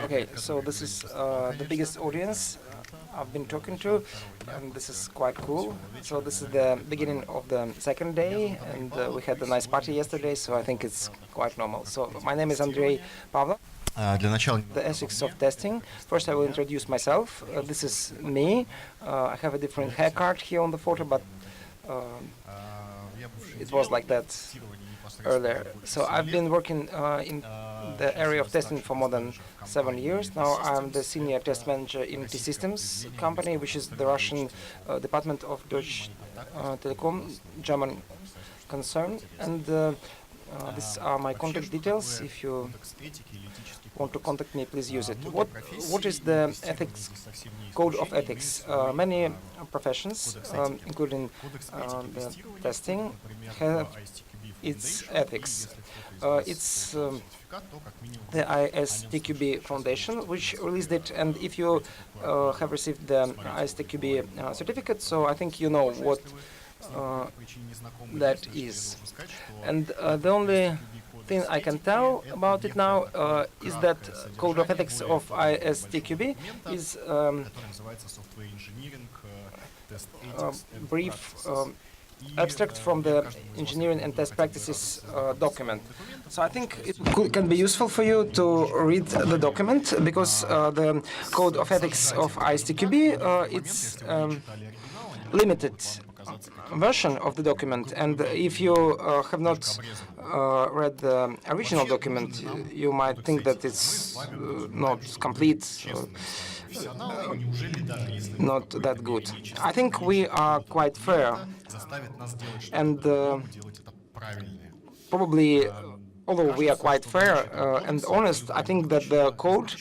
Okay, so this is the biggest audience I've been talking to, and this is quite cool. So this is the beginning of the second day, and we had a nice party yesterday, so I think it's quite normal. So my name is Andrey Pavlov. The ethics of testing. First, I will introduce myself. This is me. I have a different haircut here on the photo, but it was like that earlier. So I've been working in the area of testing for more than 7 years. Now I'm the senior test manager in T-Systems company, which is the Russian department of Deutsche Telekom, German concern. And these are my contact details. If you want to contact me, please use it. What is the ethics code of ethics? Many professions, including the testing, have its ethics. It's the ISTQB Foundation which released it, and if you have received the ISTQB certificate, so I think you know what that is. And the only thing I can tell about it now is that Code of Ethics of ISTQB is brief abstract from the engineering and test practices document. So I think it can be useful for you to read the document, because the Code of Ethics of ISTQB, it's limited version of the document, and if you have not read the original document, you might think that it's not complete, not that good. I think we are quite fair, and probably, although we are quite fair and honest, I think that the code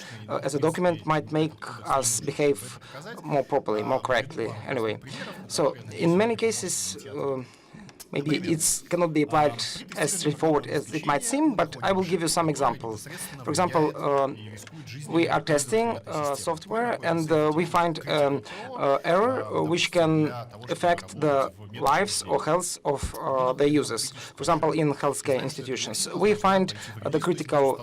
as a document might make us behave more properly, more correctly, anyway. So in many cases, maybe it cannot be applied as straightforward as it might seem, but I will give you some examples. For example, we are testing software, and we find error which can affect the lives or health of the users. For example, in healthcare institutions, we find the critical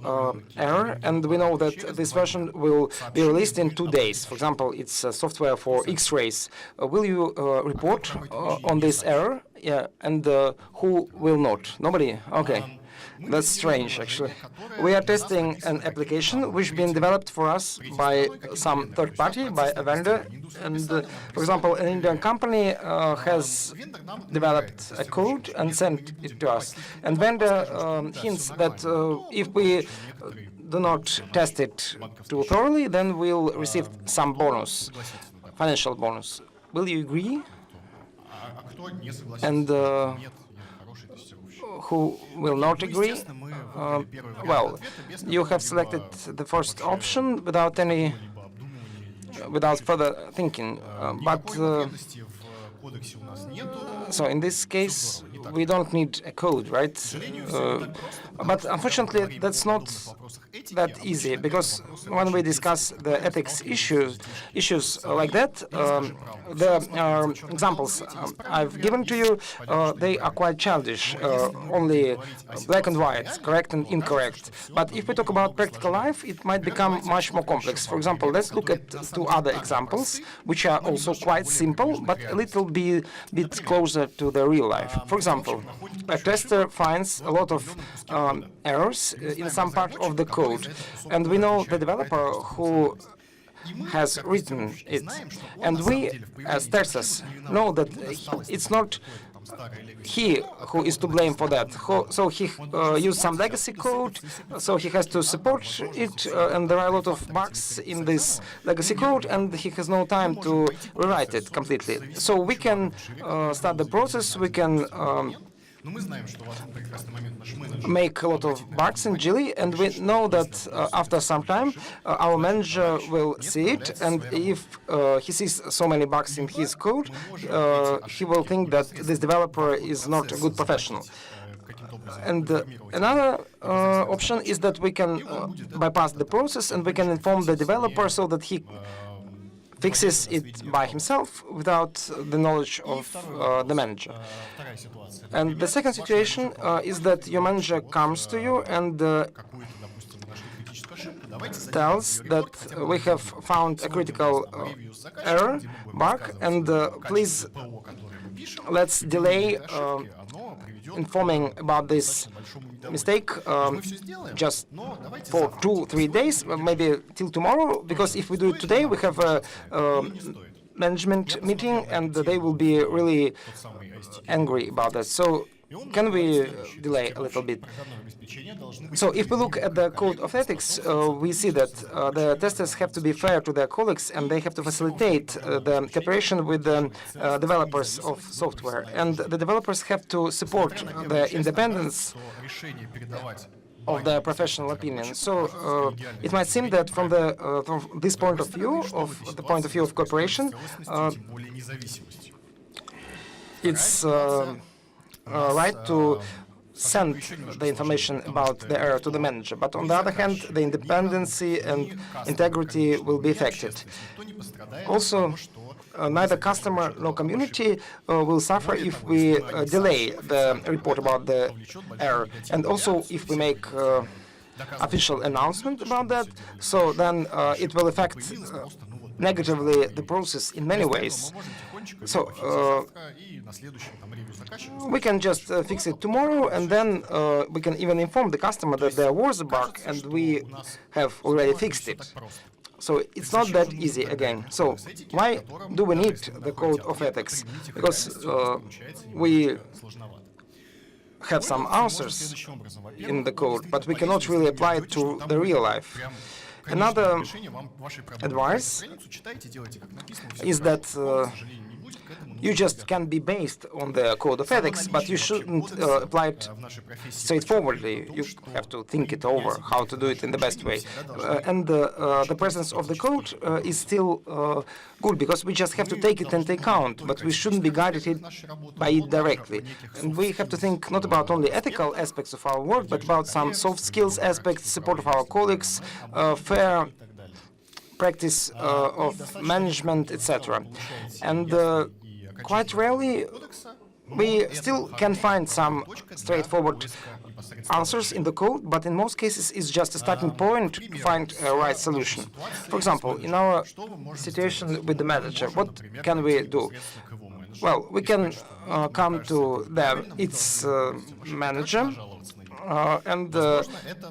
error, and we know that this version will be released in 2 days. For example, it's software for X-rays. Will you report on this error? Yeah, and who will not? Nobody? Okay. That's strange, actually. We are testing an application which has been developed for us by some third party, by a vendor. And, for example, an Indian company has developed a code and sent it to us. And vendor hints that if we do not test it too thoroughly, then we'll receive some bonus, financial bonus. Will you agree? And who will not agree? Well, you have selected the first option without further thinking. So in this case, we don't need a code, right? But unfortunately, that's not that easy, because when we discuss the ethics issues like that, the examples I've given to you, they are quite childish, only black and white, correct and incorrect. But if we talk about practical life, it might become much more complex. For example, let's look at 2 other examples, which are also quite simple, but a little bit closer to the real life. For example, a tester finds a lot of errors in some part of the code, and we know the developer who has written it. And we, as testers, know that it's not he who is to blame for that. So he used some legacy code, so he has to support it, and there are a lot of bugs in this legacy code, and he has no time to rewrite it completely. So we can start the process, we can make a lot of bugs in Geely, and we know that after some time our manager will see it, and if he sees so many bugs in his code, he will think that this developer is not a good professional. And another option is that we can bypass the process, and we can inform the developer so that he fixes it by himself without the knowledge of the manager. And the second situation is that your manager comes to you and tells that we have found a critical error, bug, and please let's delay informing about this mistake just for 2-3 days, maybe till tomorrow, because if we do it today, we have a management meeting and they will be really angry about that. So can we delay a little bit? So if we look at the code of ethics, we see that the testers have to be fair to their colleagues and they have to facilitate the cooperation with the developers of software. And the developers have to support the independence of the professional opinion. So it might seem that from this point of view, of cooperation, it's right to send the information about the error to the manager. But on the other hand, the independency and integrity will be affected. Also, neither customer nor community will suffer if we delay the report about the error. And also, if we make official announcement about that, so then it will affect negatively the process in many ways. So we can just fix it tomorrow, and then we can even inform the customer that there was a bug and we have already fixed it. So it's not that easy again. So why do we need the code of ethics? Because we have some answers in the code, but we cannot really apply it to the real life. Another advice is that you just can be based on the code of ethics, but you shouldn't apply it straightforwardly. You have to think it over, how to do it in the best way. And the presence of the code is still good, because we just have to take it into account, but we shouldn't be guided by it directly. And we have to think not about only ethical aspects of our work, but about some soft skills aspects, support of our colleagues, fair practice of management, etc. And quite rarely, we still can find some straightforward answers in the code, but in most cases, it's just a starting point to find a right solution. For example, in our situation with the manager, what can we do? Well, we can come to its manager and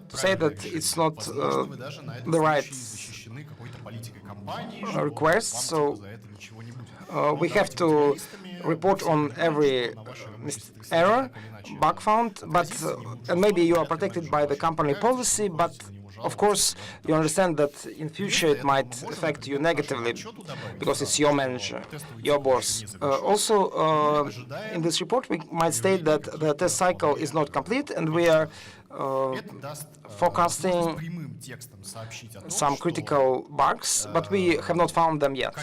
say that it's not the right request, so we have to report on every error, bug found, but and maybe you are protected by the company policy, but of course you understand that in future it might affect you negatively because it's your manager, your boss. Also, in this report we might state that the test cycle is not complete and we are forecasting some critical bugs, but we have not found them yet.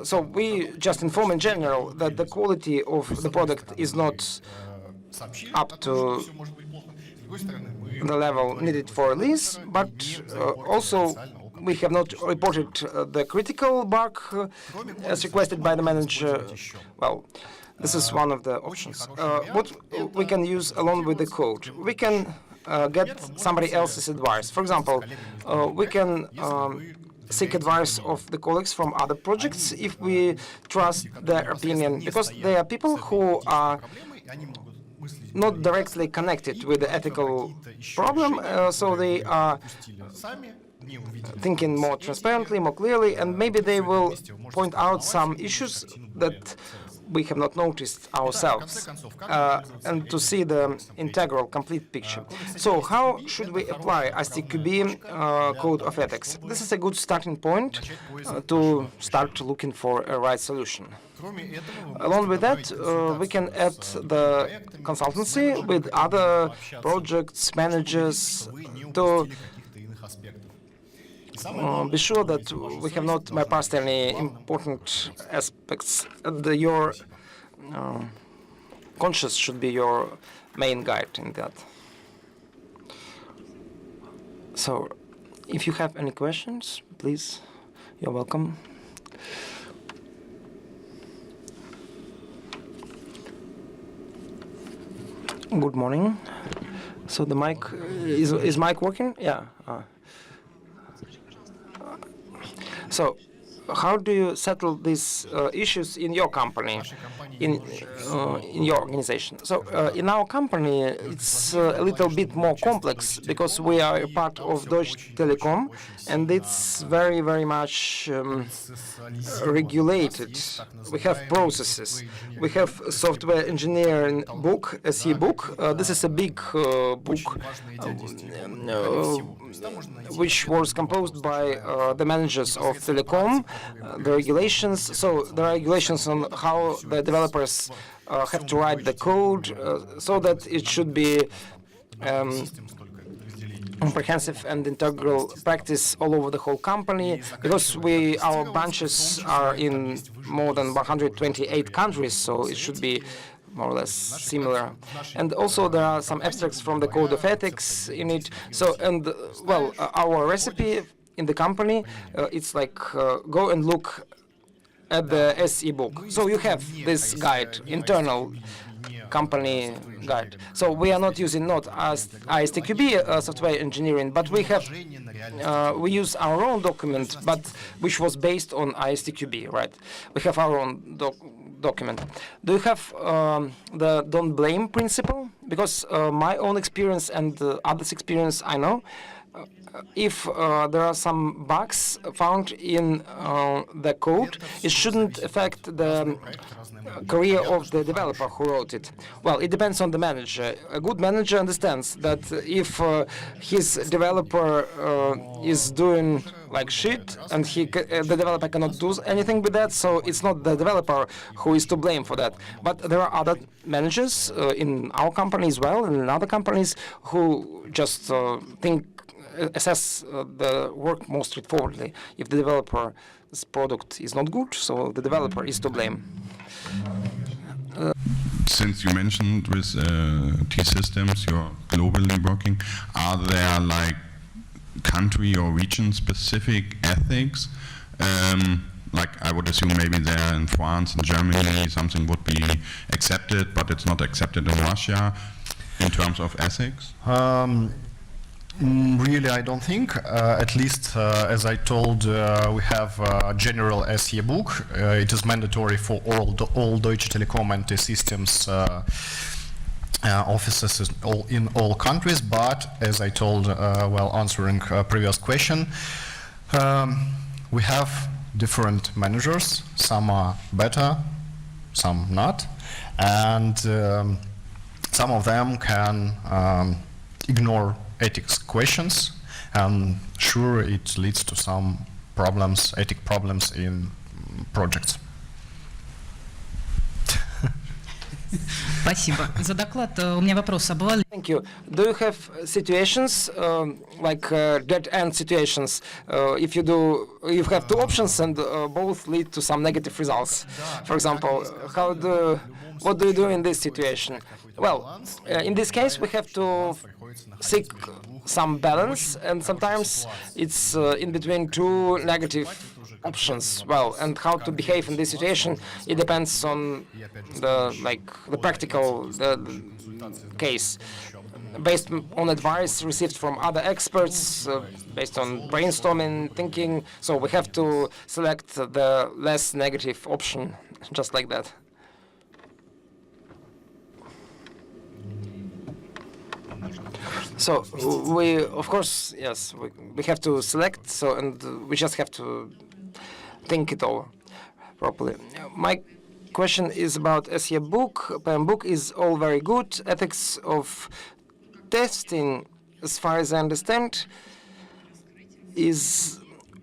So we just inform in general that the quality of the product is not up to the level needed for release, but also we have not reported the critical bug as requested by the manager. Well, this is one of the options. What we can use along with the code, we can get somebody else's advice. For example, we can seek advice of the colleagues from other projects if we trust their opinion, because they are people who are not directly connected with the ethical problem, so they are thinking more transparently, more clearly, and maybe they will point out some issues that we have not noticed ourselves, and to see the integral, complete picture. So how should we apply STQB code of ethics? This is a good starting point to start looking for a right solution. Along with that, we can add the consultancy with other projects, managers, to be sure that we have not bypassed any important aspects. Your conscience should be your main guide in that. So, if you have any questions, please You're welcome. Good morning. So the mic is mic working? Yeah. So how do you settle these issues in your company, in your organization? So in our company, it's a little bit more complex because we are a part of Deutsche Telekom, and it's very, very much regulated. We have processes. We have a software engineering book, SE book. This is a big book which was composed by the managers of Telecom, the regulations. So the regulations on how the developers have to write the code so that it should be comprehensive and integral practice all over the whole company, because our branches are in more than 128 countries, so it should be more or less similar. And also there are some abstracts from the code of ethics in it. So, and well, our recipe in the company, it's like go and look at the SE book. So you have this guide, internal company guide. So we are not using ISTQB software engineering, but we use our own document, but which was based on ISTQB, right? We have our own document. Do you have the don't blame principle? Because my own experience and others' experience, I know, if there are some bugs found in the code, it shouldn't affect the career of the developer who wrote it. Well, it depends on the manager. A good manager understands that if his developer is doing like shit and the developer cannot do anything with that, so it's not the developer who is to blame for that. But there are other managers in our company as well and in other companies who just assess the work more straightforwardly. If the developer's product is not good, so the developer is to blame. Since you mentioned with T-Systems, you're globally working, are there like country or region specific ethics? Like I would assume maybe there in France and Germany something would be accepted, but it's not accepted in Russia in terms of ethics? Really, I don't think. At least, as I told, we have a general SE book. It is mandatory for all Deutsche Telekom and T-Systems offices in all countries. But as I told while answering a previous question, we have different managers. Some are better, some not, and some of them can ignore ethics questions, and sure, it leads to some problems, ethic problems in projects. Спасибо за доклад. У меня вопрос. Thank you. Do you have situations like dead-end situations? If you have two options and both lead to some negative results. For example, what do you do in this situation? Well, in this case, we have to seek some balance, and sometimes it's in between two negative options. Well, and how to behave in this situation, it depends on the practical case, based on advice received from other experts, based on brainstorming, thinking. So we have to select the less negative option, just like that. So we, of course, yes, we have to select. So and we just have to think it over properly. My question is about SE book. PM book is all very good. Ethics of testing, as far as I understand, is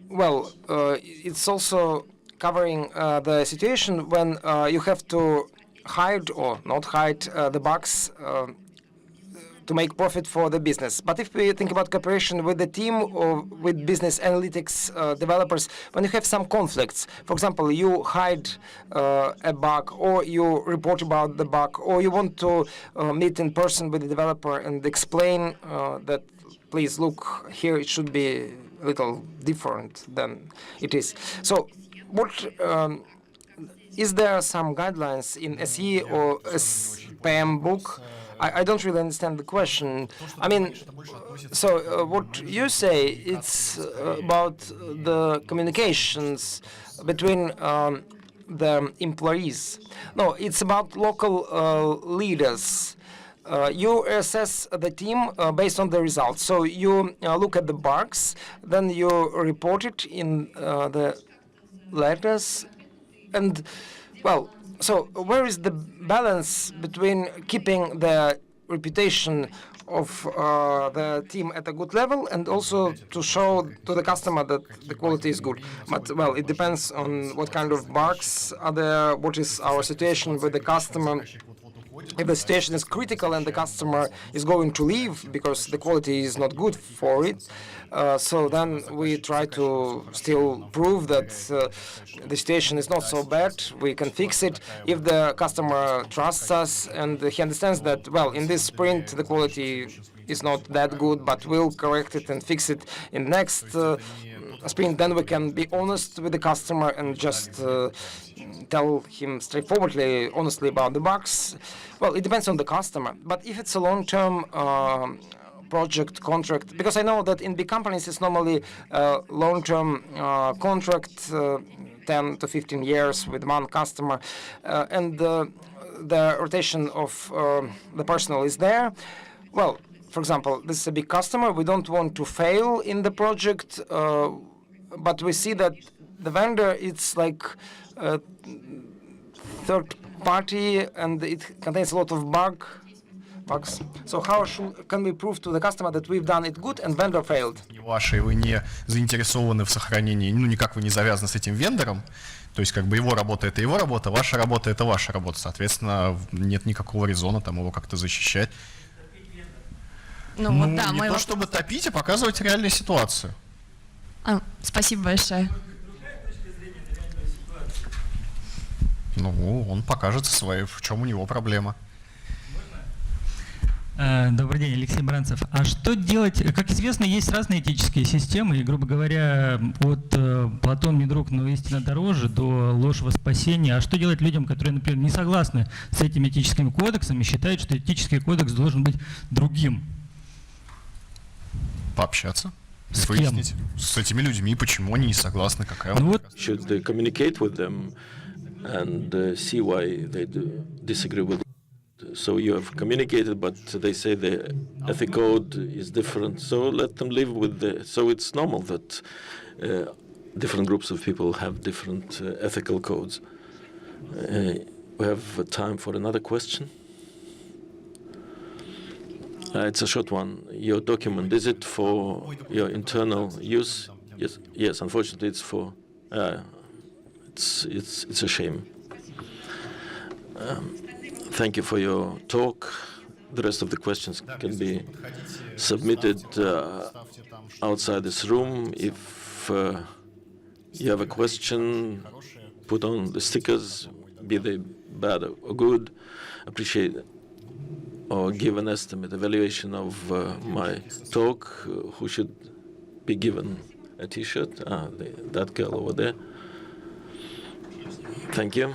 well. It's also covering the situation when you have to hide or not hide the bugs to make profit for the business. But if we think about cooperation with the team or with business analytics developers, when you have some conflicts, for example, you hide a bug, or you report about the bug, or you want to meet in person with the developer and explain that, please look, here it should be little different than it is. So, what is there some guidelines in SE or SPM book? I don't really understand the question. I mean, so what you say, it's about the communications between the employees. No, it's about local leaders. You assess the team based on the results. So you look at the bugs, then you report it in the letters, and well, so where is the balance between keeping the reputation of the team at a good level and also to show to the customer that the quality is good? But well, it depends on what kind of bugs are there, what is our situation with the customer. If the situation is critical and the customer is going to leave because the quality is not good for it, so then we try to still prove that the situation is not so bad, we can fix it. If the customer trusts us and he understands that, well, in this sprint the quality is not that good, but we'll correct it and fix it in next sprint, then we can be honest with the customer and just tell him straightforwardly, honestly about the bugs. Well, it depends on the customer. But if it's a long-term project contract, because I know that in big companies it's normally a long-term contract, 10 to 15 years with one customer, and the rotation of the personnel is there. Well, for example, this is a big customer. We don't want to fail in the project, but we see that the vendor, it's like a third party and it contains a lot of bugs. So how can we prove to the customer that we've done it good and vendor failed? Не ваши, вы не заинтересованы в сохранении, ну никак вы не завязаны с этим вендором, то есть как бы его работа — это его работа, ваша работа — это ваша работа, соответственно, нет никакого резона там его как-то защищать. Ну вот да, не то чтобы топить, а показывать реальную ситуацию. Спасибо большое. Ну, он покажет в чем у него проблема. Добрый день, Алексей Бранцев. А что делать? Как известно, есть разные этические системы, и, грубо говоря, от «Платон не друг, но истина дороже» до «Ложь во спасение». А что делать людям, которые, например, не согласны с этими этическими кодексами, считают, что этический кодекс должен быть другим? Пообщаться. С выяснить с этими людьми, почему они не согласны, какая у них. Should communicate with them and see why they disagree with it. So you have communicated, but they say the ethic code is different. So let them live with the. So it's normal that different groups of people have different ethical codes. We have time for another question. It's a short one. Your document, is it for your internal use? Yes. Yes. Unfortunately, it's for. It's a shame. Thank you for your talk. The rest of the questions can be submitted outside this room. If you have a question, put on the stickers, be they bad or good. Appreciate it. Or give an estimate, evaluation of my talk. Who should be given a T-shirt? That girl over there. Thank you.